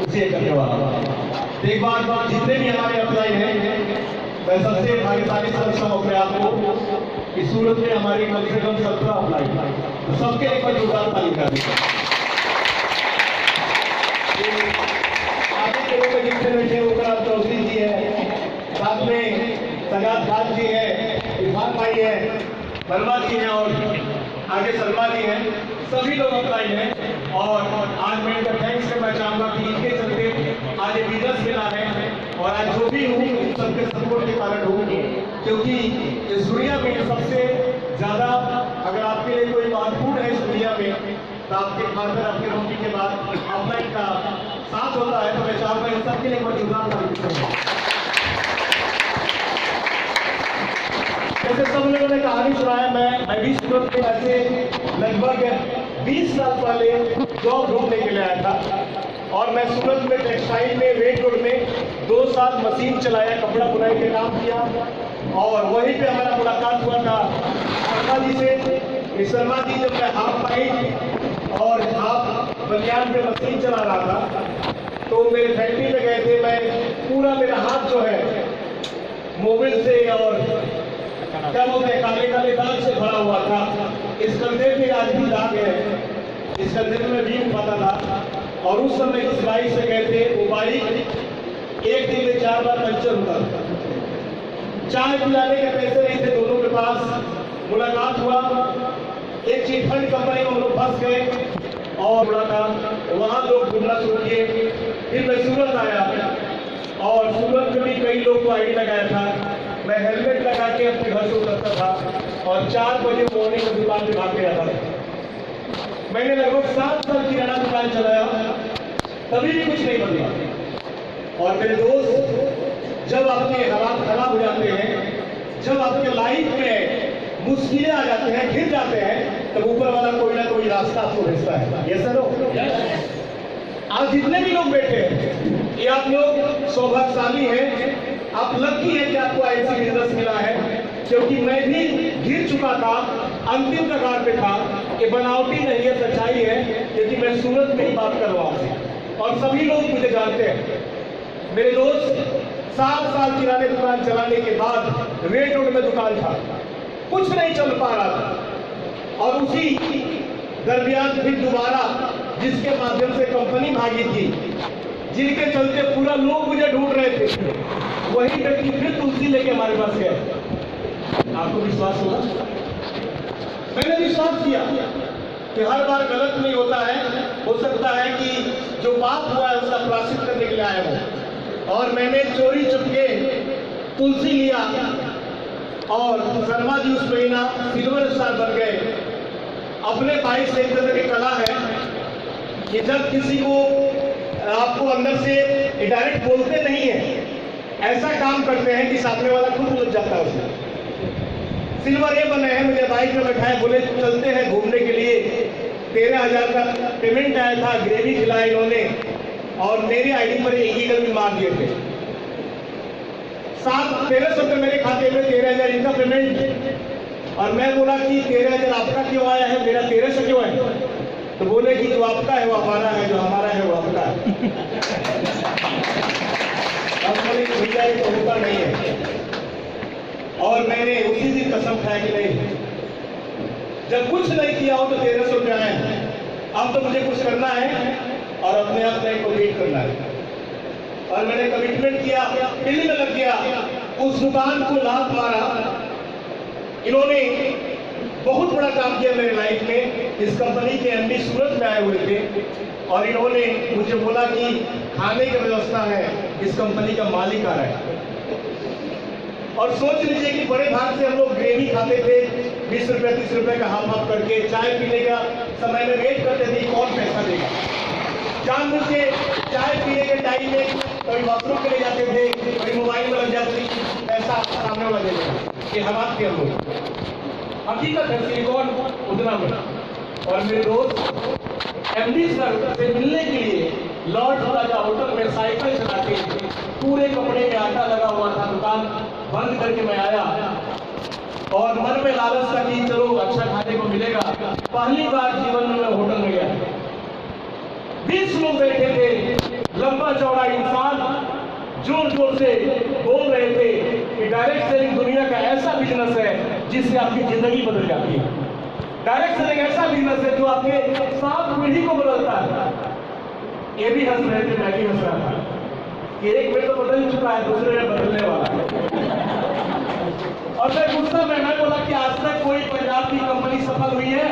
उसे करने वाला। एक बार जितने भी हमारे अप्लाई हैं, मैं सबसे भाग्यशाली समझता हूँ अपने आप को कि सूरत में हमारे कम से कम 17 अप्लाई, तो सबके एक बार जोरदार ताली कर दें। आगे के लोग जितने बैठे होकर चौधरी जी है, साथ में सजाद खान जी है, इरफान भाई है, वर्मा जी हैं और आगे सलमा जी हैं, सभी लोग अप्लाई हैं। और आज मैं इनका थैंक्स करना चाहूँगा कि इनके चलते आज ये बिजनेस मिला है और आज जो भी हूँ सबके सपोर्ट के कारण हूँ, क्योंकि इस दुनिया में सबसे ज़्यादा अगर आपके लिए कोई महत्वपूर्ण है इस दुनिया में तो आपके फादर आपके मम्मी के बाद अपना इनका साथ होता है। तो मैं चाहूँगा इन सबके लिए मैं जोरदार ताली दूंगा। जैसे सब लोगों ने कहानी सुना है, मैं भी सूरत में ऐसे लगभग 20 साल पहले जॉब ढूंढने के लिए आया था और मैं सूरत में टेक्सटाइल में रेड रोड में 2 साल मशीन चलाया, कपड़ा बुनाई के काम किया और वहीं पे हमारा मुलाकात हुआ था शर्मा जी से। शर्मा जी जब मैं हाफ पैंट और हाफ बनियान पे मशीन चला रहा था तो मेरे फैक्ट्री में गए थे। मैं पूरा मेरा हाथ जो है मोबाइल से और क्या बोलते हैं काले काले दाग से भरा हुआ था। इस कंधे पे आज भी दाग है, इस कंधे में मैं भी उठाता था और उस समय इस बाइक से गए थे। वो बाइक एक दिन में 4 बार पंचर होता था। चाय पिलाने के पैसे नहीं थे दोनों के पास। मुलाकात हुआ, एक चिटफंड कंपनी में हम लोग फंस गए और बड़ा था वहाँ लोग घूमना शुरू किए। फिर मैं सूरत आया और सूरत में भी कई लोग को आईडी लगाया था। मैं हेलमेट लगा के अपने घर से उतरता था और 4 बजे मॉर्निंग में दुकान पे भाग गया था। मैंने लगभग 7 साल किराना दुकान चलाया, तभी भी कुछ नहीं बदला। और मेरे दोस्त, जब आपके हालात खराब हो जाते हैं, जब आपके लाइफ में मुश्किलें आ जाते हैं, घिर जाते हैं, तब ऊपर वाला कोई ना कोई रास्ता आपको भेजता है। ये सर हो आज जितने भी लोग बैठे हैं, ये आप लोग सौभाग्यशाली हैं, आप लकी हैं कि आपको ऐसी बिजनेस मिला है। क्योंकि मैं भी गिर चुका था, अंतिम कगार पे था। ये बनावटी नहीं है, सच्चाई है, क्योंकि मैं सूरत में ही बात कर रहा हूँ और सभी लोग मुझे जानते हैं। मेरे दोस्त 7 साल किराने दुकान चलाने के बाद रेड रोड में दुकान था, कुछ नहीं चल पा रहा था और उसी दरमियान फिर दोबारा जिसके माध्यम से कंपनी भागी थी, जिनके चलते पूरा लोग मुझे ढूंढ रहे थे, वही व्यक्ति फिर तुलसी लेके हमारे पास गए। आपको विश्वास होगा, मैंने विश्वास किया कि हर बार गलत नहीं होता है, हो सकता है कि जो पाप हुआ है उसका प्रायश्चित करने के लिए आया हूं। और मैंने चोरी चुपके तुलसी लिया और शर्मा जी उस महीना सिल्वर स्टार बन गए। अपने भाई से एक तरह की कला है कि जब किसी को आपको अंदर से डायरेक्ट बोलते नहीं है, ऐसा काम करते हैं कि सामने वाला खुद लग जाता है उसमें। सिल्वर ये बने हैं, मुझे बाइक में बैठाए, बोले चलते हैं घूमने के लिए। 13,000 का पेमेंट आया था, ग्रेवी खिलाया इन्होंने और मेरी आईडी पर एक ईगल भी मार दिए थे। 1300 रुपये मेरे खाते में, 13,000 इनका पेमेंट। और मैं बोला कि 13,000 आपका क्यों आया है, मेरा 1300 क्यों है? तो बोले कि जो आपका है वो हमारा है, जो हमारा है वो आपका है। अब बोले कि भैया ये तो होता नहीं है। और मैंने उसी दिन कसम खाया कि नहीं, जब कुछ नहीं किया हो तो 1300 रुपये आए हैं, अब तो मुझे कुछ करना है और अपने आप में कमिट करना है। और मैंने कमिटमेंट किया, दिल्ली में लग गया, उस दुकान को लात मारा। इन्होंने बहुत बड़ा काम किया मेरे लाइफ में। इस कंपनी के एमडी सूरत में आए हुए थे और इन्होंने मुझे बोला कि खाने की व्यवस्था है, इस कंपनी का मालिक आ रहा है। और सोच लीजिए कि बड़े भाग से हम लोग ग्रेवी खाते थे, 20 रुपये 30 रुपये का हाफ हाफ करके। चाय पीने का समय में वेट करते थे कौन पैसा देगा। जानबूझ के चाय पीने के टाइम में कभी बाथरूम के लिए जाते थे, कभी मोबाइल में लग जाते थे, पैसा सामने वाला दे देगा। ये हालात थे हम लोग, हकीकत है, सिलिकॉन उतना बना। और मेरे दोस्त एमडी सर से मिलने के लिए लॉर्ड राजा होटल में साइकिल चलाते थे, पूरे कपड़े में आटा लगा हुआ था, दुकान बंद करके मैं आया और मन में लालच था कि चलो अच्छा खाने को मिलेगा। पहली बार जीवन में मैं होटल में गया, 20 लोग बैठे थे, लंबा जोर जोर से बोल रहे थे कि डायरेक्ट सेलिंग दुनिया का ऐसा बिजनेस है जिससे आपकी जिंदगी बदल जाती है। डायरेक्ट सेलिंग ऐसा बिजनेस है जो आपके 7 पीढ़ी को बदलता है। ये भी हंस रहे थे, मैं भी हंस रहा था कि एक में तो बदल चुका है, दूसरे में बदलने वाला है। और मैं गुस्सा में मैं बोला कि आज तक कोई पंजाब की कंपनी सफल हुई है?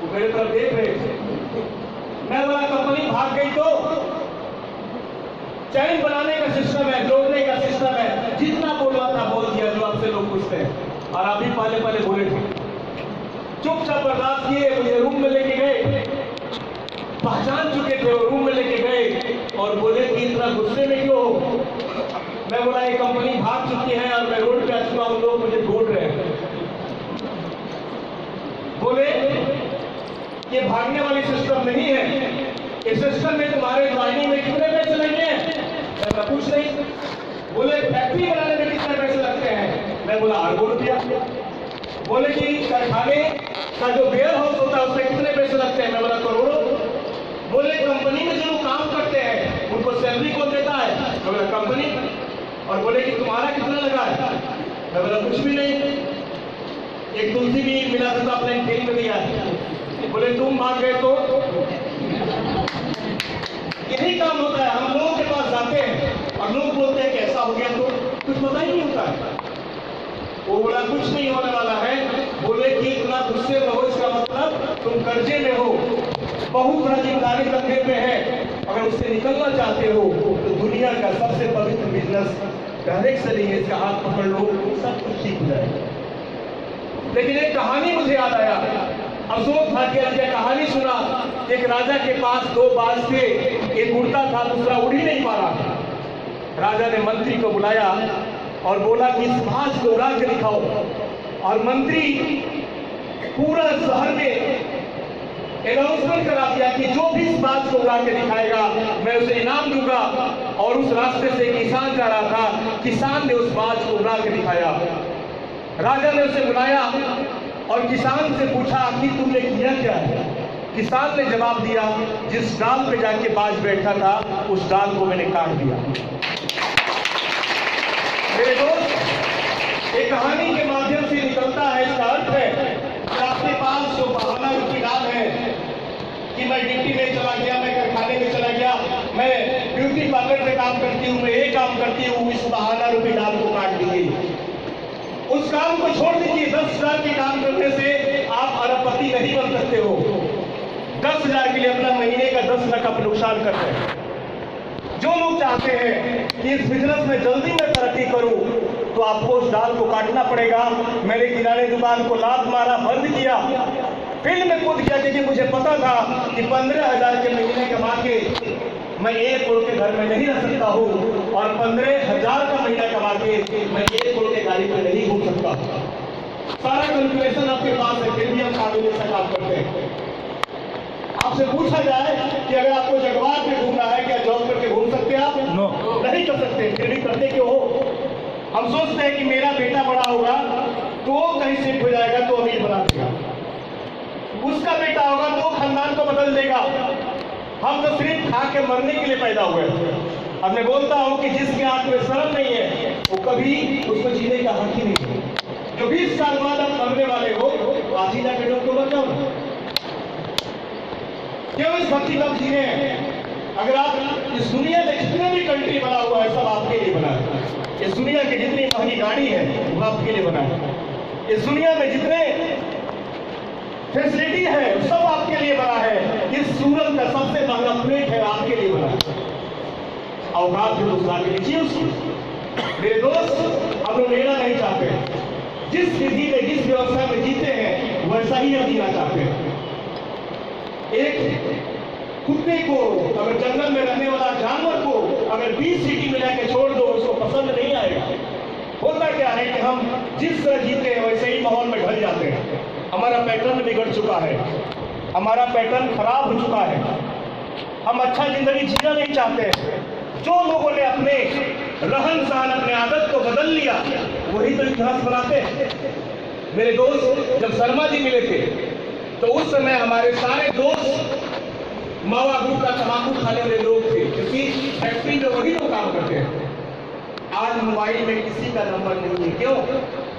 वो मेरे तरफ देख रहे थे। मैं बोला कंपनी भाग गई तो चैन बनाने का सिस्टम है, जोड़ने का सिस्टम है, जितना बोलना था बोल दिया जो आपसे लोग पूछते हैं। और आप भी पहले पहले बोले थे, चुपचाप बर्दाश्त किए, मुझे रूम में लेके गए, पहचान चुके थे वो, रूम में लेके गए और बोले कि इतना गुस्से में क्यों हो? मैं बोला ये कंपनी भाग चुकी है और मैं रोड पे आ चुका हूं, लोग मुझे ढूंढ रहे हैं। बोले ये भागने वाली सिस्टम नहीं है, इस सिस्टम में तुम्हारे ज्वाइनिंग में कितने पैसे लगते हैं? मैं पूछ नहीं। बोले फैक्ट्री बनाने में कितने पैसे लगते हैं? मैं बोला अरबों रुपया। बोले कि कारखाने का जो वेयर हाउस होता है उसमें कितने पैसे लगते हैं? मैं बोला करोड़ों। बोले कंपनी में जो लोग काम करते हैं उनको सैलरी कौन देता है? मैं बोला कंपनी। और बोले कि तुम्हारा कितना लगा है? मैं बोला कुछ भी नहीं, एक तुलसी भी मिला था तो आपने खेल में दिया है। बोले तुम भाग गए तो? यही काम होता है, हम लोगों के पास जाते हैं और लोग बोलते हैं कि ऐसा हो गया तो कुछ पता ही नहीं होता है। वो बोला कुछ नहीं होने वाला है। बोले कि इतना गुस्से में हो इसका मतलब तुम कर्जे में हो, बहुत बड़ा जिम्मेदारी कंधे पे है, अगर उससे निकलना चाहते हो तो दुनिया का सबसे पवित्र बिजनेस डायरेक्ट सेलिंग है, इसका हाथ पकड़ लो, सब कुछ ठीक हो जाएगा। लेकिन एक कहानी मुझे याद आया, अशोक भाटिया की कहानी सुना। एक राजा के पास 2 बाज थे, एक उड़ता था दूसरा उड़ ही नहीं पा रहा था। राजा ने मंत्री को बुलाया और बोला कि इस बाज को उड़ा के दिखाओ। और मंत्री पूरा शहर में अनाउंसमेंट करा दिया कि जो भी इस बाज को उड़ा के दिखाएगा मैं उसे इनाम दूंगा। और उस रास्ते से किसान जा रहा था, किसान ने उस बाज को उड़ा के दिखाया। राजा ने उसे बुलाया और किसान से पूछा कि तुमने किया क्या है? किसान ने जवाब दिया, जिस डाल पे जाके बाज बैठा था उस डाल को मैंने काट दिया। मेरे दोस्त, एक कहानी के माध्यम से निकलता है, इसका अर्थ है कि आपके पास जो बहाना रूपी डाल है कि मैं ड्यूटी में चला गया, मैं कारखाने में चला गया, मैं ब्यूटी पार्लर में काम करती हूँ, मैं ये काम करती हूँ, इस बहाना रूपी डाल को काट दीजिए। उस काम को छोड़ दीजिए। 10,000 के काम करने से आप अरबपति नहीं बन सकते हो। 10,000 के लिए अपना महीने का 10 लाख आप नुकसान करते हैं। जो लोग चाहते हैं कि इस बिजनेस में जल्दी में तरक्की करूं तो आपको उस डाल को काटना पड़ेगा। मेरे किराने दुकान को लात मारा, बंद किया, फील्ड में कूद गया, क्योंकि मुझे पता था कि 15,000 के महीने कमा के मैं 1 करोड़ के घर में नहीं रह सकता हूँ और 15,000 का महीना कमा के मैं 1 करोड़ के गाड़ी में नहीं घूम सकता। सारा कैलकुलेशन आपके पास है, फिर भी हम कानूनी से काम करते हैं। आपसे पूछा जाए कि अगर आपको जगवार पे घूमना है, क्या जॉब करके घूम सकते हैं आप? नहीं कर सकते। फिर भी करते क्यों हो? हम सोचते हैं कि मेरा बेटा बड़ा होगा तो कहीं शिफ्ट हो जाएगा तो अमीर बना देगा, उसका बेटा होगा तो खानदान को बदल देगा। हम तो सिर्फ खा के मरने के लिए पैदा हुए। अब मैं बोलता हूं कि जिसके आंख में शर्म नहीं है वो कभी उसको जीने का हक ही नहीं है। जो 20 साल बाद आप मरने वाले हो तो आज ही जाके डॉक्टर मर जाओ ना। क्यों इस भक्ति में जी रहे हैं? अगर आप इस दुनिया में जितने भी कंट्री बना हुआ है सब आपके लिए बना है। इस दुनिया की जितनी महंगी गाड़ी है वो आपके लिए बना है। इस दुनिया में जितने फैसिलिटी है सब आपके लिए बना है। इस सूरत का सबसे महंगा प्लेट है आपके लिए बना है। औकात जो दूसरा के लीजिए उसकी। मेरे दोस्त, हम लोग लेना नहीं चाहते। जिस विधि में जिस व्यवस्था में जीते हैं वैसा ही हम जीना चाहते हैं। एक कुत्ते को अगर जंगल में रहने वाला जानवर को अगर 20 सिटी में जाके छोड़ दो उसको पसंद नहीं आएगा। होता क्या है कि हम जिस तरह जीते हैं वैसे ही माहौल में ढल जाते हैं। हमारा पैटर्न बिगड़ चुका है, हमारा पैटर्न खराब हो चुका है। हम अच्छा जिंदगी जीना नहीं चाहते। जो लोगों ने अपने रहन सहन, अपने आदत को बदल लिया वही तो इतिहास बनाते हैं। मेरे दोस्त, जब शर्मा जी मिले थे तो उस समय हमारे सारे दोस्त मावा ग्रुप का तंबाकू खाने वाले लोग थे, क्योंकि फैक्ट्री में वही लोग काम करते हैं। आज मोबाइल में किसी का नंबर नहीं है। क्यों?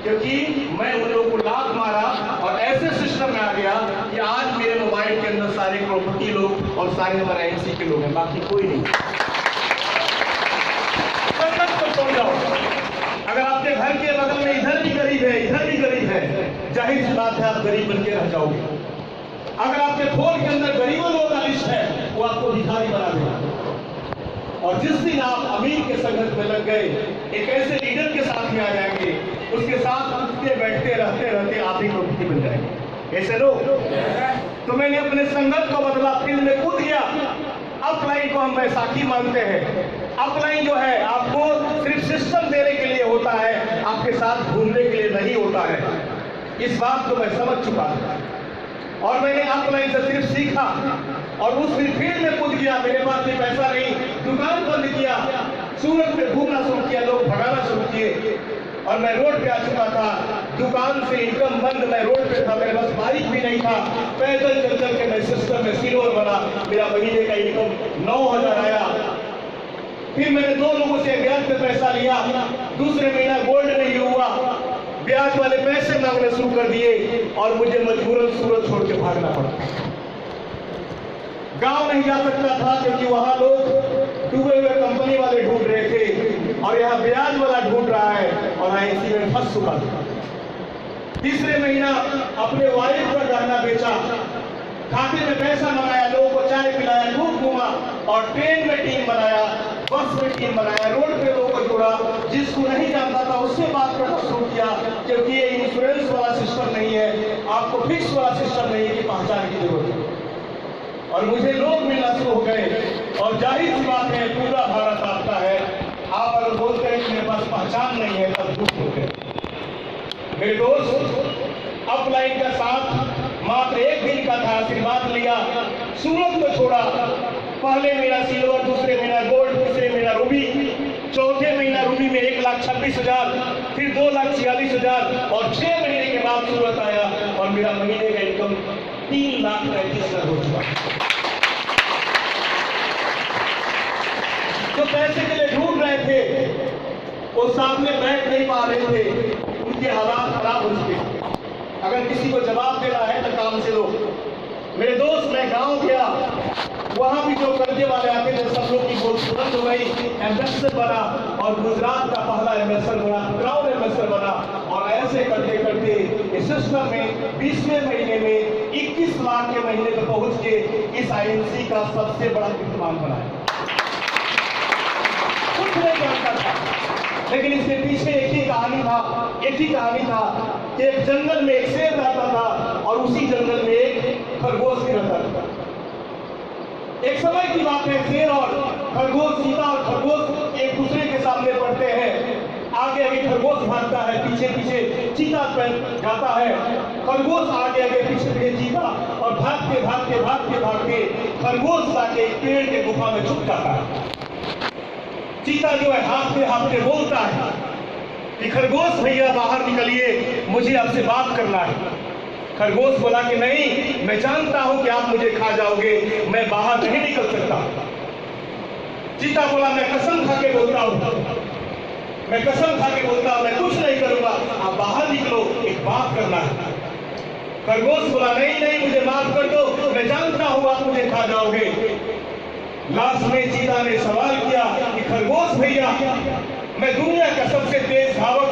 क्योंकि मैं उन लोगों को लात मारा और ऐसे सिस्टम में आ गया कि आज मेरे मोबाइल के अंदर सारे करोड़पति लोग और सारे हमारे एनसी के लोग हैं, बाकी कोई नहीं। अगर आपके घर के बगल में इधर भी गरीब है, इधर भी गरीब है, जाहिर सी बात है आप गरीब बन के रह जाओगे। अगर आपके फोन के अंदर गरीबों लोगों का लिस्ट है, वो आपको भिखारी बना देगा। और जिस दिन आप अमीर के संगत में लग गए, एक ऐसे लीडर के साथ में आ जाएंगे, उसके साथ उठते बैठते रहते रहते आप ही करोड़पति बन जाएंगे। ऐसे लोग तो मैंने अपने संगत को बदला, फील्ड में कूद गया। अपलाइन को हम बैसाखी मानते हैं। अपलाइन जो है आपको सिर्फ सिस्टम देने के लिए होता है, आपके साथ घूमने के लिए नहीं होता है। इस बात को मैं समझ चुका था और मैंने अपलाइन से सिर्फ सीखा और उस फील्ड में कूद गया। मेरे पास भी पैसा नहीं, दुकान बंद किया, सूरत में घूमना शुरू किया, लोग भगाना शुरू किए और मैं रोड पे आ चुका था। दुकान से इनकम बंद, मैं रोड पे था, मेरे पास बाइक भी नहीं था। पैदल चल चल के मैं सिस्टम में सिल्वर बना। मेरा महीने का इनकम 9,000 आया। फिर मैंने 2 लोगों से ब्याज पे पैसा लिया, दूसरे महीना गोल्ड नहीं हुआ, ब्याज वाले पैसे मांगने शुरू कर दिए और मुझे मजबूरन सूरत छोड़ के भागना पड़ा। गांव नहीं जा सकता था क्योंकि वहां लोग डूबे हुए कंपनी वाले ढूंढ रहे थे और यहाँ ब्याज वाला ढूंढ रहा है और आईसी में फंस चुका था। तीसरे महीना अपने वाइफ का गहना बेचा, खाते में पैसा मंगाया, लोगों को चाय पिलाया, खूब घूमा और ट्रेन में टीम बनाया, बस में टीम बनाया, रोड पे लोगों को जोड़ा। जिसको नहीं जानता था उससे बात करना शुरू किया, क्योंकि ये इंश्योरेंस वाला सिस्टम नहीं है, आपको फिक्स वाला सिस्टम नहीं है कि पहचान की जरूरत है। और मुझे लोग मिलना शुरू हो गए और जाहिर सी बात है पूरा भारत आपका है। आप अगर बोलते हैं कि मेरे पास पहचान नहीं है तब झूठ बोलते हैं। मेरे दोस्त अपलाइन का साथ मात्र 1 दिन का था, आशीर्वाद लिया, सूरत को छोड़ा। पहले महीना सिल्वर, दूसरे महीना गोल्ड, तीसरे महीना रूबी, चौथे महीना रूबी में 1,26,000, फिर 2,46,000 और 6 महीने के बाद सूरत आया और मेरा महीने का इनकम 3,35,000 हो चुका। जो पैसे के लिए ढूंढ रहे थे वो सामने बैठ नहीं पा रहे थे, उनके हालात खराब हो चुके। अगर किसी को जवाब देना है तो काम से लो। मेरे दोस्त, मैं गांव गया, वहां भी जो कर्जे वाले आते थे सब लोग की बहुत तुरंत हो गई, एम्बेसडर बना और गुजरात का पहला एम्बेसडर बना, क्राउन एम्बेसडर बना और ऐसे करते करते इस सिस्टम में 20वें महीने में 21 लाख के महीने पर पहुंच के इस आईएनसी का सबसे बड़ा कीर्तिमान बनाया। कुछ नहीं जानता था, लेकिन इसके पीछे एक ही कहानी था कि एक जंगल में एक शेर रहता था और उसी जंगल में एक खरगोश भी रहता था। एक समय की बात है, शेर और खरगोश, चीता और खरगोश एक दूसरे के सामने पड़ते हैं। आगे आगे खरगोश भागता है, पीछे पीछे चीता जाता है। खरगोश आगे आगे पीछे पीछे चीता और भागते भागते भागते भागते खरगोश जाके एक पेड़ के गुफा में छुप जाता है। चीता जो है हाँफते हाँफते बोलता है कि खरगोश भैया बाहर निकलिए, मुझे आपसे बात करना है। खरगोश बोला कि नहीं, मैं जानता हूं कि आप मुझे खा जाओगे, मैं बाहर नहीं निकल सकता। चीता बोला मैं कसम खा के बोलता हूं, मैं कुछ नहीं करूंगा, आप बाहर निकलो, एक बात करना है। खरगोश बोला नहीं नहीं, मुझे माफ कर दो, मैं जानता हूं आप मुझे खा जाओगे। लास्ट में चीता ने सवाल किया कि खरगोश भैया, मैं दुनिया का सबसे तेज धावक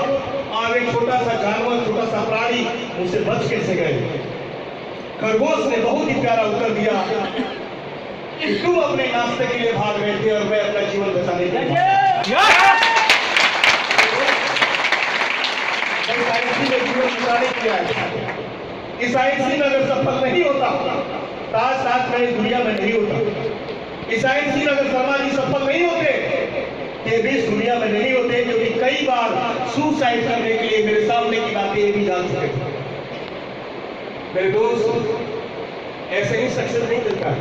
और एक छोटा सा जानवर, छोटा सा प्राणी, मुझसे बच कैसे गए? खरगोश ने बहुत ही प्यारा उत्तर दिया कि तुम अपने नाश्ते के लिए भाग रहे थे और मैं अपना जीवन बचाने के लिए। इस आईसी में जीवन बचाने के लिए, इस आईसी में अगर सफल नहीं होता तो आज साथ मैं इस दुनिया में नहीं होता। इस आईसी में अगर शर्मा जी सफल नहीं होते ये भी इस दुनिया में नहीं होते, क्योंकि कई बार सुसाइड करने के लिए मेरे सामने की बातें ये भी जान चुके थे। मेरे दोस्त, ऐसे ही सक्सेस नहीं मिलता है।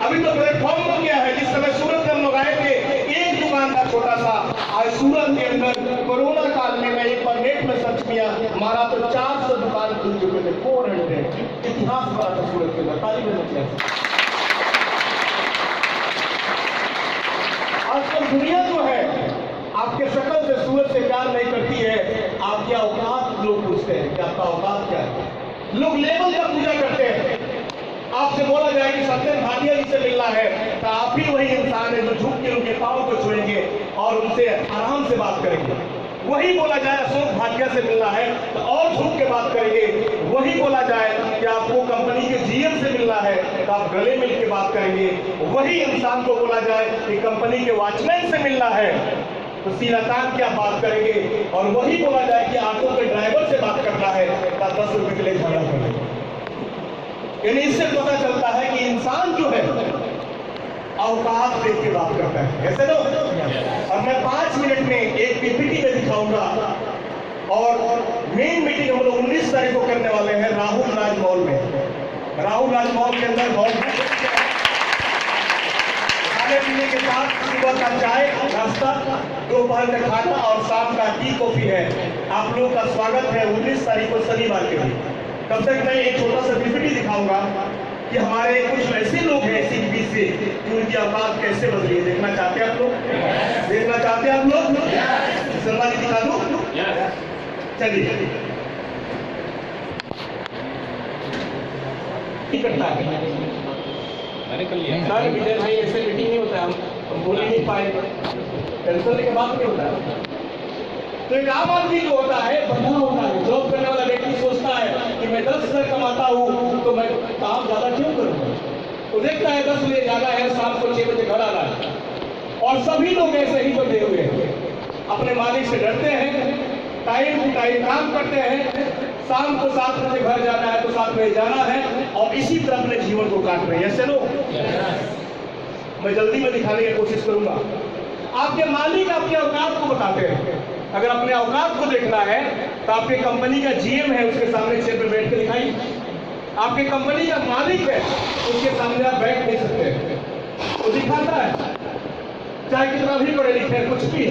अभी तो प्लेटफॉर्म हो गया है। जिस समय सूरत में हम लोग आए थे, एक दुकान था छोटा सा। आज सूरत के अंदर कोरोना काल में मैं एक बार नेट में सर्च किया, हमारा तो 400 दुकान खुल चुके थे, 400। इतिहास बना था सूरत के अंदर। ताली बजाइए। दुनिया जो है आपके शक्ल से, सूरत से प्यार नहीं करती है, आपकी औकात लोग पूछते हैं कि आपका औकात क्या है। लोग लेवल का पूजा करते हैं। आपसे बोला जाए कि सत्येंद्र भाटिया जी से मिलना है तो आप ही वही इंसान है जो झुक के उनके पाँव को छुएंगे और उनसे आराम से बात करेंगे। वही बोला जाए अशोक भाटिया से मिलना है तो और झुक के बात करेंगे। वही बोला जाए कि आपको कंपनी के जीएम से मिलना है तो आप गले मिल के बात करेंगे। वही इंसान को बोला जाए कि कंपनी के वॉचमैन से मिलना है तो सीधा तान क्या बात करेंगे। और वही बोला जाए कि ऑटो के ड्राइवर से बात करना है तो 10 रुपए के लिए झगड़ा करेंगे। यानी इससे पता चलता है कि इंसान जो है औकात देख के बात करता है, ऐसे ना। और मैं 5 मिनट में एक पीपीटी में दिखाऊंगा। और मेन मीटिंग हम लोग 19 तारीख को करने वाले हैं राहुल राज मॉल में। राहुल राज मॉल के अंदर बहुत खाने पीने के साथ सुबह का चाय नाश्ता, दोपहर का खाना और शाम का टी कॉफी है। आप लोगों का स्वागत है 19 तारीख को शनिवार के दिन। तब तक मैं एक छोटा सा पीपीटी दिखाऊंगा कि हमारे कुछ ऐसे लोग हैं इसी बीच से कि उनकी औकात कैसे बदली है। देखना चाहते हैं आप लोग? देखना चाहते हैं आप लोग? शर्मा जी दिखा दो। चलिए करता है सारे विजय भाई, ऐसे मीटिंग नहीं होता है, हम बोल ही नहीं पाए, टेंशन के बाद नहीं होता है। तो एक आम आदमी जो होता है बंधा होता है, जॉब करने वाला व्यक्ति सोचता है कि मैं 10,000 कमाता हूँ तो मैं काम ज्यादा क्यों करूँ। तो देखता है 10 बजे जाना है, शाम को 6 बजे घर आना है। और सभी लोग ऐसे ही बंधे हुए हैं, अपने मालिक से डरते हैं, टाइम टू टाइम काम करते हैं, शाम को 7 बजे घर जाना है तो 7 बजे जाना है और इसी तरह अपने जीवन को काट रहे हैं। ऐसे लोग मैं जल्दी में दिखाने की कोशिश करूंगा। आपके मालिक आपके औकात को बताते हैं। अगर अपने औकात को देखना है तो आपके कंपनी का जीएम है, उसके सामने चेयर पर बैठ के दिखाइए। आपके कंपनी का मालिक है, उसके सामने आप बैठ नहीं सकते, वो दिखाता है, चाहे कितना भी पढ़े लिखे कुछ भी।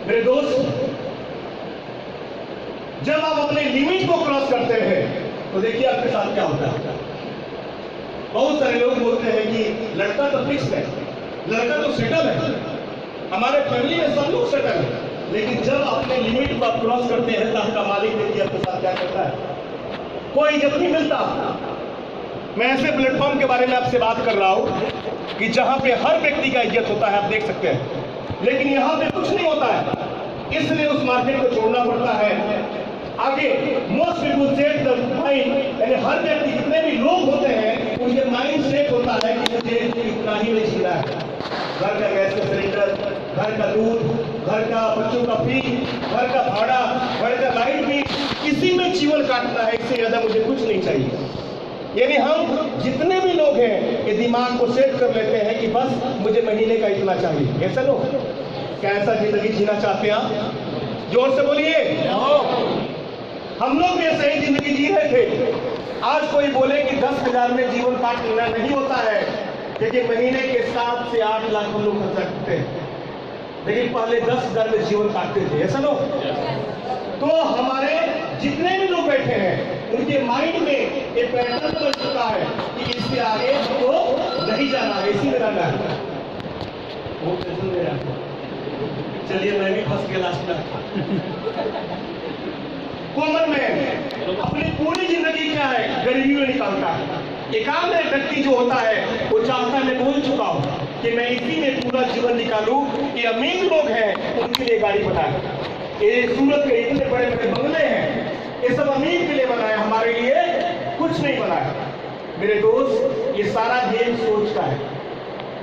मेरे दोस्त, जब आप अपने लिमिट को क्रॉस करते हैं तो देखिए आपके साथ क्या होता है। बहुत सारे लोग बोलते हैं कि लड़का तो फिक्स है, लड़का तो सेटल है, हमारे फैमिली में सब लोग सेटल है। लेकिन जब अपने लिमिट को आप क्रॉस करते हैं तो आपका मालिक देखिए आपके साथ क्या करता है। कोई इज्जत नहीं मिलता। मैं ऐसे प्लेटफॉर्म के बारे में आपसे बात कर रहा हूं कि जहां पे हर व्यक्ति का इज्जत होता है, आप देख सकते हैं, लेकिन यहां पे कुछ नहीं होता है, इसलिए उस मार्केट को छोड़ना पड़ता है। आगे most people set the mind, यानी हर व्यक्ति, जितने भी लोग होते हैं उनके माइंड सेट होता है कि मुझे इतना ही में जीना है। घर का गैस का सिलेंडर, घर का दूध, घर का बच्चों का फीस, घर का भाड़ा, घर का लाइट बिल, इसी में जीवन काटना है, इससे ज्यादा मुझे कुछ नहीं चाहिए। यानी हम जितने भी लोग हैं ये दिमाग को सेट कर लेते हैं कि बस मुझे महीने का इतना चाहिए। ऐसा लोग क्या ऐसा जिंदगी जीना चाहते हैं आप? जोर से बोलिए। हम लोग भी ऐसे ही जिंदगी जी रहे थे। आज कोई बोले कि 10,000 में जीवन काट लेना, नहीं होता है, क्योंकि महीने के 7 से 8 लाख हम लोग खर्चा करते हैं, लेकिन पहले 10,000 में जीवन काटते थे। ऐसा लोग, तो हमारे जितने भी लोग बैठे हैं उनके माइंड में एक पैटर्न बन चुका है कि इससे आगे हमको नहीं जाना है, इसी में रहना है। वो टेंशन ले रहा है। चलिए मैं भी फंस गया लास्ट में। कॉमन मैन अपनी पूरी जिंदगी क्या है, गरीबी में निकालता है। एकांत व्यक्ति जो होता है वो चाहता है, मैं बोल चुका हूं कि मैं इसी में पूरा जीवन निकालूं। ये अमीर लोग हैं उनके लिए गाड़ी बनाए, ये सूरत के इतने बड़े बड़े बंगले हैं, ये सब अमीर के लिए बनाए, हमारे लिए कुछ नहीं बनाया। मेरे दोस्त, ये सारा गेम सोच का है।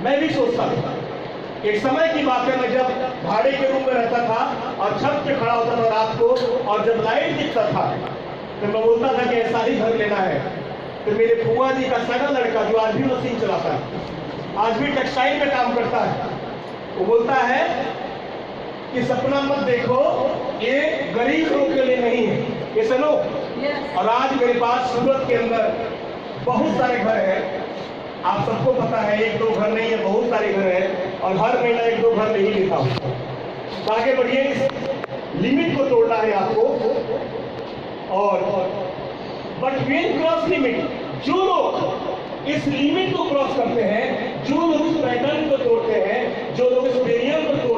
मैं भी सोचता था, एक समय की बात है, मैं जब भाड़े के रूम में रहता था और छत पे खड़ा होता था रात को, और जब लाइट दिखता था तो मैं बोलता था कि ऐसा ही घर लेना है। तो मेरे फुआ जी का सगा लड़का जो आज भी मशीन चलाता है, आज भी टेक्सटाइल में काम करता है, वो बोलता है कि सपना मत देखो, ये गरीब लोग के लिए नहीं है, ये सुनो। और आज मेरे पास सूरत के अंदर बहुत सारे घर हैं, आप सबको पता है, 1-2 घर नहीं है, बहुत सारे घर हैं, और हर महीना 1-2 घर नहीं लेता हूँ। तो आगे बढ़िए, इस लिमिट को तोड़ना है आपको। और बट वेन क्रॉस लिमिट, जो लोग इस लिमिट को क्रॉस करते हैं, जो लोग इस पैटर्न को तोड़ते हैं, जो लोग इस बैरियर को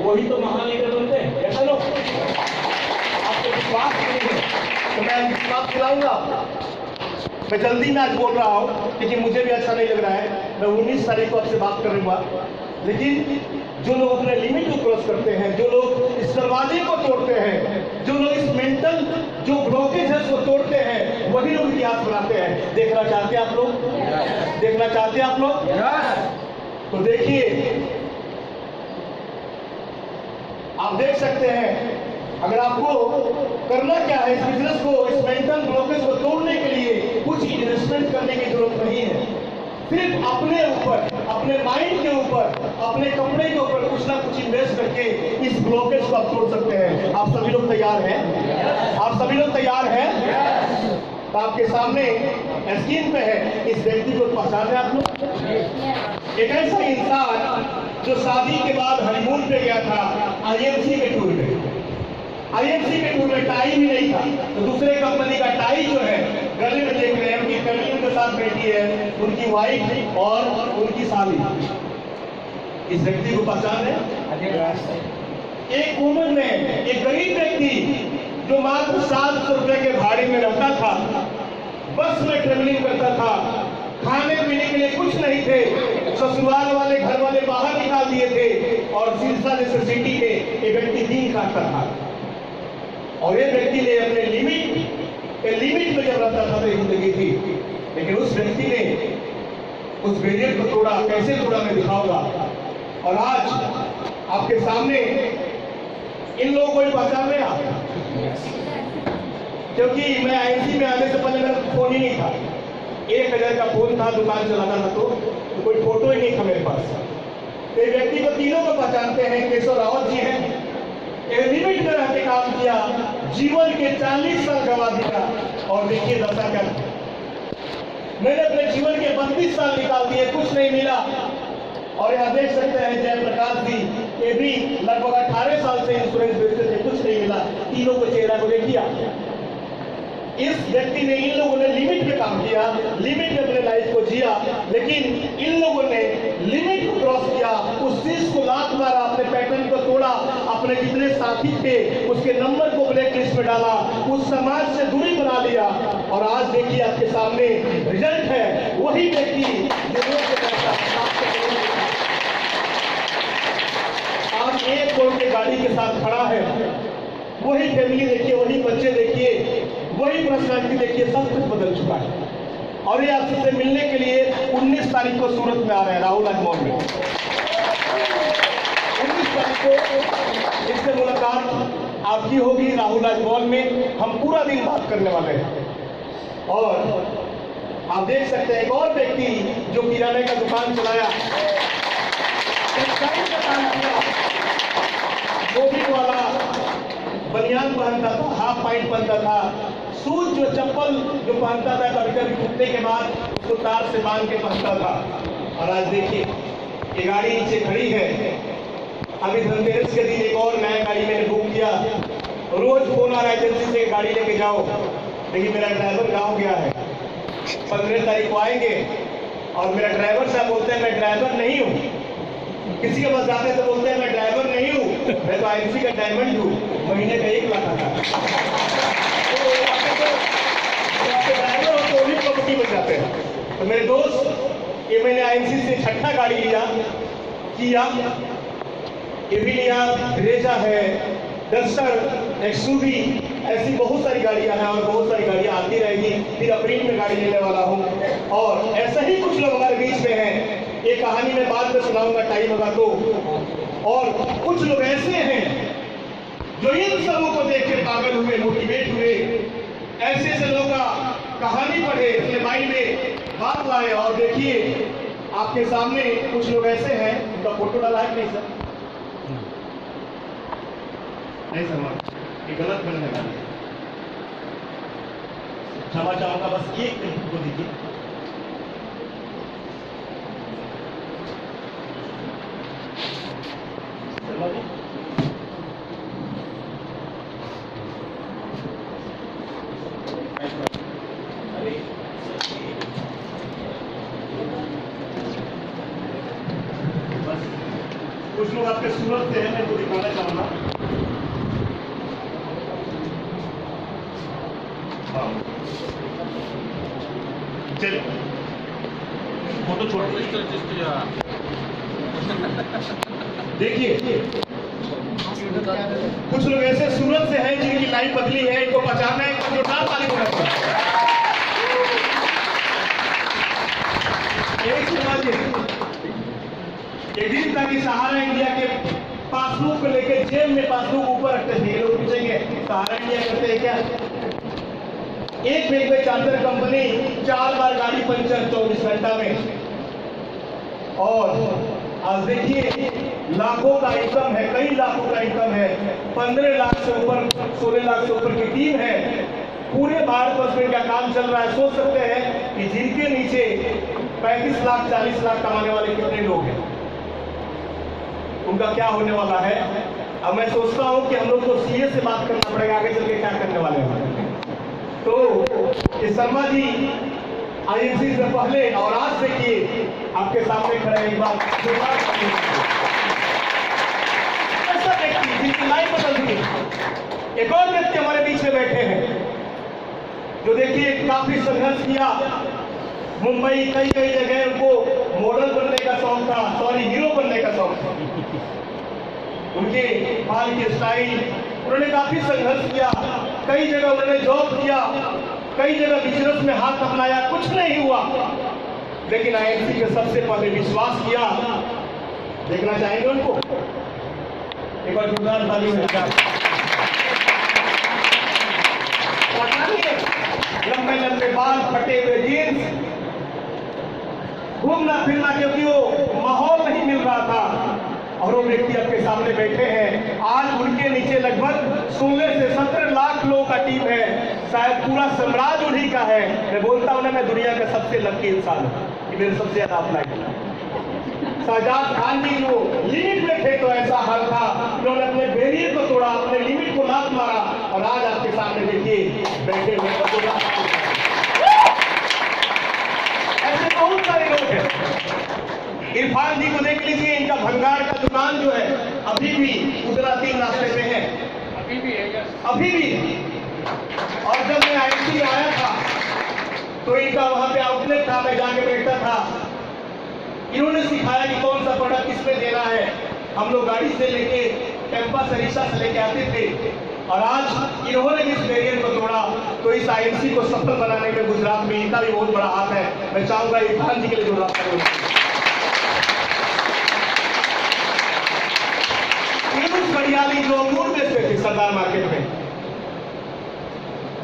वही तो महान लीडर बनते हैं, ऐसा लो। आपको विश्वास नहीं है तो मैं विश्वास दिलाऊंगा। मैं जल्दी में आज बोल रहा हूँ क्योंकि मुझे भी अच्छा नहीं लग रहा है। मैं 19 तारीख को आपसे बात करूंगा, लेकिन जो लोग अपने लिमिट को क्रॉस करते हैं, जो लोग इस दरवाजे को तोड़ते हैं, जो लोग इस मेंटल जो ब्लॉकेज है उसको तोड़ते हैं, वही लोग इतिहास बनाते हैं। देखना चाहते हैं आप लोग? देखना चाहते हैं आप लोग? तो देखिए, आप देख सकते हैं, अगर आपको करना क्या है, इस बिजनेस को, इस मेंटल ब्लॉकेज को तोड़ने के लिए कुछ इन्वेस्टमेंट करने की जरूरत नहीं है। सिर्फ अपने ऊपर, अपने माइंड के ऊपर, अपने कपड़े के ऊपर कुछ ना कुछ इन्वेस्ट करके इस ब्लॉकेज को आप तोड़ सकते हैं। आप सभी लोग तैयार हैं? आप सभी लोग तैयार हैं? तो आपके सामने स्क्रीन पे है, इस व्यक्ति को पहचान है आप लोग? एक ऐसा इंसान जो शादी के बाद हनीमून पे गया था, आईएमसी के टूर में। आईएमसी के टूर में टाई भी नहीं था, तो दूसरे कंपनी का टाई जो है गले में देख रहे हैं, उनकी फैमिली उनके साथ बैठी है, उनकी वाइफ और उनकी साली। इस व्यक्ति को पहचान है? एक कॉमन मैन, एक गरीब व्यक्ति जो मात्र 700 रुपए के भाड़े में रहता था, बस में ट्रेवलिंग करता था, खाने पीने के लिए कुछ नहीं थे, ससुराल वाले घर वाले बाहर निकाल दिए थे और सिरसा जैसे सिटी में एक व्यक्ति दिन काटता था। और ये व्यक्ति ने अपने लिमिट में जब रहता था तो जिंदगी थी, लेकिन उस व्यक्ति ने उस बैरियर को तोड़ा। कैसे तोड़ा मैं दिखाऊंगा। और आज आपके सामने इन लोगों को पहचान रहे आप, क्योंकि मैं आईएमसी में आने से पहले मेरा फोन ही नहीं था। 1000 का फोन था, दुकान चलाना था, तो कोई फोटो ही नहीं था मेरे पास। तो व्यक्ति को तीनों को पहचानते हैं। केशव रावत जी हैं, लिमिट में रहते काम किया, जीवन के 40 साल गवा दिया और देखिए दशा क्या। मैंने अपने जीवन के 32 साल निकाल दिए, कुछ नहीं मिला। और यहाँ देख सकते हैं जयप्रकाश जी, ये भी लगभग 18 साल से इंश्योरेंस बेचते थे, कुछ नहीं मिला। तीनों को चेहरा को देखिए। इस व्यक्ति ने, इन लोगों ने लिमिट में काम किया, लिमिट में अपने लाइफ को जिया, लेकिन इन लोगों ने लिमिट को क्रॉस किया, उस चीज को लात मारा, अपने पैटर्न को तोड़ा, अपने जितने साथी थे उसके नंबर को ब्लैक लिस्ट में डाला, उस समाज से दूरी बना लिया। और आज देखिए आपके सामने रिजल्ट है। वही व्यक्ति जो आज 1 करोड़ की गाड़ी के साथ खड़ा है, वही फैमिली देखिए, वही बच्चे देखिए, वही पर्सनालिटी देखिए, सब कुछ बदल चुका है। और ये आपसे मिलने के लिए 19 तारीख को सूरत में आ रहे हैं, राहुल राज मॉल में। 19 तारीख को इससे मुलाकात आपकी होगी राहुल राज मॉल में। हम पूरा दिन बात करने वाले हैं। और आप देख सकते हैं एक और व्यक्ति जो किराने का दुकान चलाया, टेक्सटाइल का काम किया, मोबिल वाला, बनियान पहनता था, हाफ पैंट पहनता था, शूज जो चप्पल जो पहनता था कभी कभी टूटने के बाद उसको तार से बांध के पहनता था। और आज देखिए ये गाड़ी नीचे खड़ी है। अभी धनतेरस के दिन एक और नया गाड़ी मैंने बुक किया। रोज फोन आ रहा है एजेंसी से गाड़ी लेके जाओ, लेकिन मेरा ड्राइवर गाँव गया है। 15 तारीख को आएंगे और मेरा ड्राइवर साहब बोलते हैं मैं ड्राइवर नहीं हूँ। किसी के पास जाते हैं तो बोलते हैं मैं ड्राइवर नहीं हूँ, मैं तो आईएमसी का डायमंड हूँ, महीने का 1 लाख आता है। तो ड्राइवर हो तो भी प्रॉपर्टी बन जाते हैं। तो मेरे दोस्त, ये मैंने आईएमसी से 6ठा गाड़ी लिया, ये भी लिया, रेजा है, डस्टर, एक्सयूवी, ऐसी बहुत सारी गाड़ियां हैं और बहुत सारी गाड़ियां आती रहेगी। फिर अप्रैल में गाड़ी लेने वाला हूं। और ऐसा ही कुछ लोग हमारे बीच में हैं, ये कहानी मैं बाद में सुनाऊंगा टाइम होगा तो। और कुछ लोग ऐसे हैं जो इन सबों को देख के पागल हुए, मोटिवेट हुए, ऐसे ऐसे लोगों का कहानी पढ़े, अपने माइंड में बात लाए। और देखिए आपके सामने कुछ लोग ऐसे हैं, उनका फोटो डाला है नहीं सर? नहीं सर, ये गलत करने लगा, क्षमा चाहूंगा, बस 1 मिनट को दीजिए। कुछ लोग आपके सूरत से हैं, मैं को दिखाना चाहूँगा। हाँ चलिए फोटो छोड़ देखिए, कुछ लोग ऐसे सूरत से हैं जिनकी लाइफ बदली है, इनको पहचानना है, इनको जोरदार ताली बजाना है। एक दिन था कि सहारा इंडिया के पासबुक को लेकर जेब में पासबुक ऊपर रखते थे। लोग पूछेंगे सहारा इंडिया करते हैं क्या? एक दिन में चार्टर कंपनी 4 बार गाड़ी पंचर 24 घंटा में। और आज देखिए लाखों का इनकम है, कई लाखों का इनकम है। 15 लाख से ऊपर 16 लाख से ऊपर की टीम है। पूरे भारतवर्ष में क्या काम चल रहा है, सोच सकते हैं कि जिनके नीचे 35 लाख 40 लाख कमाने वाले कितने लोग हैं, उनका क्या होने वाला है। अब मैं सोचता हूं कि हम लोग को सीए से बात करना पड़ेगा आगे चल के क्या करने वाले हैं। तो ये शर्मा जी आईएमसी से पहले और आज देखिए आपके सामने खड़े एक बार ऐसा व्यक्ति जिनकी लाइफ बदल गई। एक और व्यक्ति हमारे बीच में बैठे हैं जो देखिए काफी संघर्ष किया। मुंबई कई जगह उनको मॉडल बनने का शौक था, सॉरी हीरो बनने का शौक था। उनके बाल की स्टाइल, उन्होंने काफी संघर्ष किया। कई जगह उन्होंने जॉब किया, कई जगह बिजनेस में हाथ अपनाया, कुछ नहीं हुआ। लेकिन आईएमसी के सबसे पहले विश्वास किया। देखना चाहेंगे उनको, एक बार जोरदार ताली में लंबे लंबे बाल, फटे हुए जींस, घूमना फिरना क्योंकि वो माहौल नहीं मिल रहा था। और वो व्यक्ति आपके सामने बैठे हैं। आज उनके नीचे लगभग 16 से 17 लाख लोगों का टीम है। शायद पूरा साम्राज्य उन्हीं का है। मैं बोलता हूं ना, मैं दुनिया का सबसे लकी इंसान हूं कि मेरे सबसे ज्यादा अपना शाहजहां खान जी जो लिमिट में थे तो ऐसा हाल था, उन्होंने अपने बैरियर को तोड़ा, अपने लिमिट को लात मारा और आज आपके सामने देखिए बैठे हुए ऐसे बहुत सारे लोग हैं। इरफान जी को देख लीजिए, इनका भंगार का दुकान जो है अभी भी उधरा 3 रास्ते पे है, अभी भी। और जब मैं आईएमसी आया था तो इनका वहां पे आउटलेट था, मैं जाके बैठता था। इन्होंने सिखाया कि कौन सा प्रोडक्ट किसमें देना है। हम लोग गाड़ी से लेके टेम्पा से रिक्शा से लेके आते थे और आज इन्होंने भी इस बैरियर को तोड़ा। तो इस आईएमसी को सफल बनाने में गुजरात में इनका भी बहुत बड़ा हाथ है। मैं चाहूंगा इरफान जी के लिए जोरदार ताली। बड़ियाली जो अंगूर बेचते थे सरदार मार्केट में,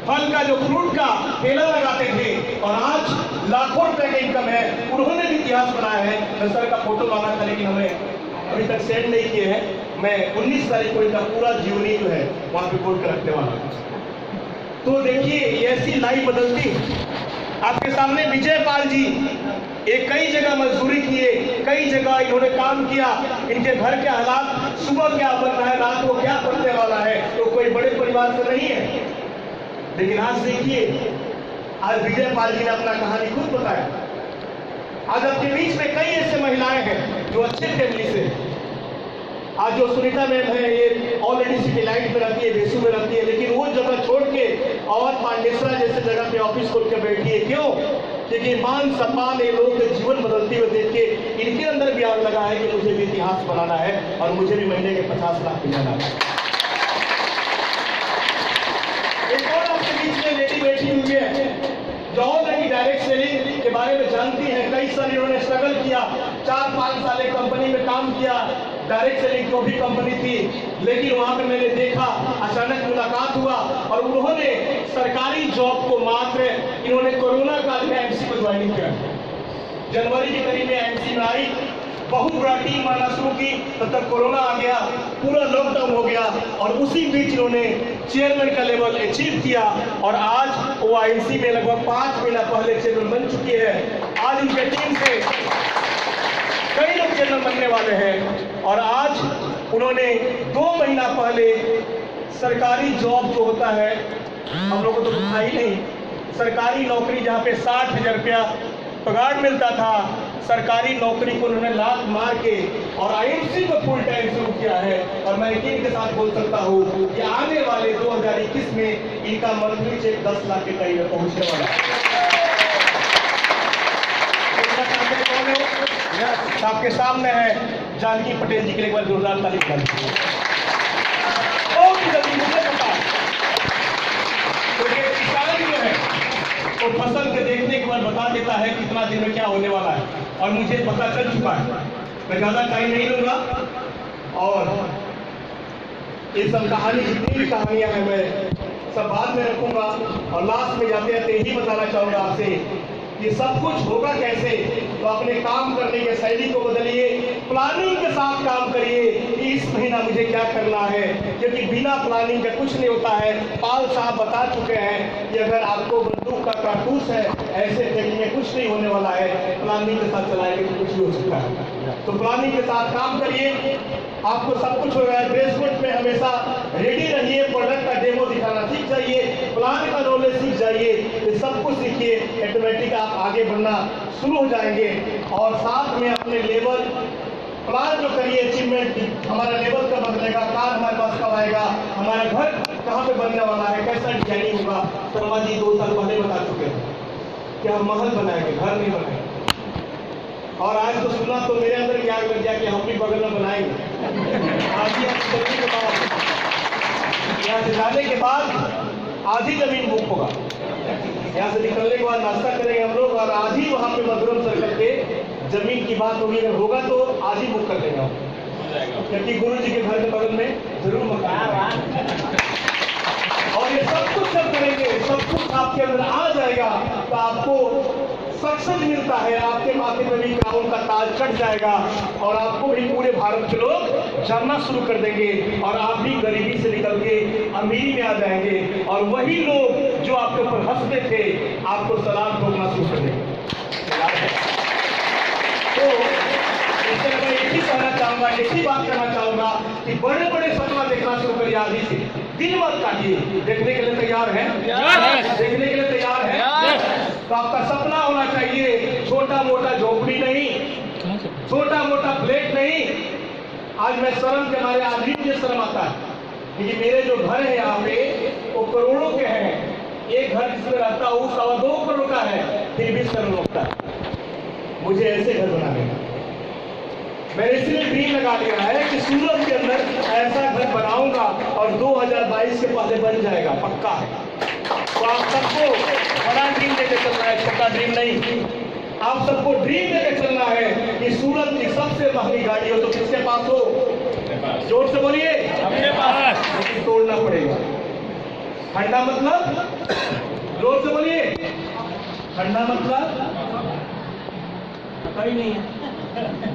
फल का जो फ्रूट का ठेला लगाते थे और आज लाखों रुपए का इनकम है, उन्होंने भी इतिहास बनाया है। मैं सर का फोटो मांगा था लेकिन हमें अभी तक सेंड नहीं किए हैं। मैं 19 तारीख को इनका पूरा जीवनी जो है वहां पे बोल कर रखने वाला। तो देखिए ऐसी लाइफ बदलती। आपके सामने विजय पाल जी एक कई जगह मजदूरी किए, कई जगह इन्होंने काम किया। इनके घर के हालात, सुबह क्या बन रहा है, रात को क्या बनने वाला है, तो कोई बड़े परिवार से नहीं है। लेकिन आज देखिए, आज विजय पाल जी ने अपना कहानी खुद बताया। आज आपके बीच में कई ऐसे महिलाएं हैं जो अच्छे फैमिली से, आज जो सुनीता मैम है ये ऑलरेडी सिटी लाइट में रहती है, बेसू में रहती है, लेकिन वो जगह छोड़ के और पांडेसरा जैसे जगह पे ऑफिस खोल के बैठी है। क्यों? क्योंकि मान सम्मान ये लोगों के जीवन बदलते हुए देख के इनके अंदर भी आग लगा है कि मुझे भी इतिहास बनाना है और मुझे भी महीने के 50 लाख मिलना है। एक और आपके बीच में लेडी बैठी हुई है जो ऑलरेडी डायरेक्ट सेलिंग के बारे में जानती है। कई साल इन्होंने स्ट्रगल किया, 4-5 साल एक कंपनी में काम किया, डायरेक्ट सेलिंग जो भी कंपनी थी, लेकिन वहां पे मैंने देखा, अचानक मुलाकात हुआ और उन्होंने सरकारी जॉब को मात्र इन्होंने कोरोना काल में आईएमसी को ज्वाइन किया। जनवरी के करीब में आईएमसी में आई, बहुत बड़ा टीम आना शुरू की, तब तक कोरोना आ गया, पूरा लॉकडाउन हो गया और उसी बीच इन्होंने चेयरमैन का लेवल अचीव किया और आज वो आईएमसी में लगभग 5 महीना पहले चेयरमैन बन चुकी है। आज उनके टीम से कई लोग चेयरमैन बनने वाले हैं और आज उन्होंने 2 महीना पहले सरकारी जॉब जो होता है, हम लोगों को तो था ही नहीं, सरकारी नौकरी जहाँ पे 60,000 रुपया पगार मिलता था, सरकारी नौकरी को उन्होंने लात मार के और आईएमसी को फुल टाइम शुरू किया है। और मैं यकीन के साथ बोल सकता हूँ कि आने वाले 2021 में इनका मंथली चेक 10 लाख के करीब पहुंचने वाला है। आपके सामने है जानकी पटेल जी के लिए एक बार जोरदार ताली बजाइए। बहुत ही जल्दी मुझे पता है, क्योंकि किसान जो है वो फसल के देखने के बाद बता देता है कितना दिन में क्या होने वाला है, और मुझे पता चल चुका है। मैं ज्यादा टाइम नहीं लूंगा और ये सब कहानी, जितनी भी कहानियां हैं मैं सब बाद में रखूंगा। और लास्ट में जाते जाते यही बताना चाहूंगा आपसे कि सब कुछ होगा कैसे, तो अपने काम करने के शैली को बदलिए, प्लानिंग के साथ काम करिए कि इस महीना मुझे क्या करना है, क्योंकि बिना प्लानिंग के कुछ नहीं होता है। पाल साहब बता चुके हैं कि अगर आपको बंदूक का कारतूस है ऐसे फेंकेंगे, कुछ नहीं होने वाला है। प्लानिंग के साथ चलाएंगे तो कुछ भी हो सकता है। तो प्लानिंग के साथ काम करिए, आपको सब कुछ होगा। बेसमेंट में हमेशा रेडी रहिए, प्रोडक्ट का डेमो दिखाना सीख जाइए, प्लान का नॉलेज सीख जाइए, ये सब कुछ सीखिए, ऑटोमेटिक आप आगे बढ़ना शुरू हो जाएंगे। और साथ में अपने लेवल प्लान जो करिए, अचीवमेंट, हमारा लेवल कब बदलेगा, कार हमारे पास कब आएगा, हमारा घर कहाँ पे बनने वाला है, कैसा डिजाइनिंग होगा। शर्मा जी 2 साल पहले बता चुके हैं कि हम महल बनाएंगे, घर नहीं बनाएंगे। और आज तो सुना तो मेरे अंदर क्या लग गया कि हम भी बगल में बनाएंगे। आज ही हम जल्दी के बाद यहाँ से जाने के बाद आधी जमीन बुक होगा, यहाँ से निकलने के बाद नाश्ता करेंगे हम लोग, और आज ही वहाँ पे मधुरम सर्कल पे जमीन की बात होगी। अगर होगा तो आज ही बुक कर देंगे हम, क्योंकि गुरु जी के घर के बगल में जरूर मकान। और ये सब कुछ जब करेंगे, सब कुछ आपके अंदर आ जाएगा तो आपको सक्सेस मिलता है, आपके माथे पर भी क्राउन का ताज चढ़ जाएगा, और आपको भी पूरे भारत के लोग जानना शुरू कर देंगे, और आप भी गरीबी से निकल के अमीरी में आ जाएंगे। और वही लोग जो आपके ऊपर हंसते थे आपको सलाम ठोकना शुरू कर देंगे। तो इससे मैं एक ही कहना चाहूंगा, एक ही बात करना चाहूंगा कि बड़े बड़े सपना देखना शुरू करिए। आदि से दिल मत काटिए। देखने के लिए तैयार है? देखने के लिए तैयार है? तो आपका सपना होना चाहिए छोटा मोटा झोपड़ी नहीं, छोटा मोटा फ्लैट नहीं। आज मैं शर्म के मारे, आज भी मुझे शर्म आता है, क्योंकि मेरे जो घर है यहाँ पे वो करोड़ों के हैं। एक घर जिसमें रहता हूँ 2.25 करोड़ का है, फिर भी शर्म लगता है मुझे ऐसे घर बनाने का। मैंने इसलिए ड्रीम लगा लिया है कि सूरत के अंदर ऐसा घर बनाऊंगा और 2022 के पहले बन जाएगा, पक्का है। तो आप सबको बड़ा ड्रीम लेके चलना है, छोटा ड्रीम नहीं। आप सबको ड्रीम लेके चलना है कि सूरत की सबसे महंगी गाड़ी हो तो किसके पास हो? जोर से बोलिए, अपने पास। लेकिन तोड़ना पड़ेगा। ठंडा मतलब, जोर से बोलिए, ठंडा मतलब पता ही नहीं है।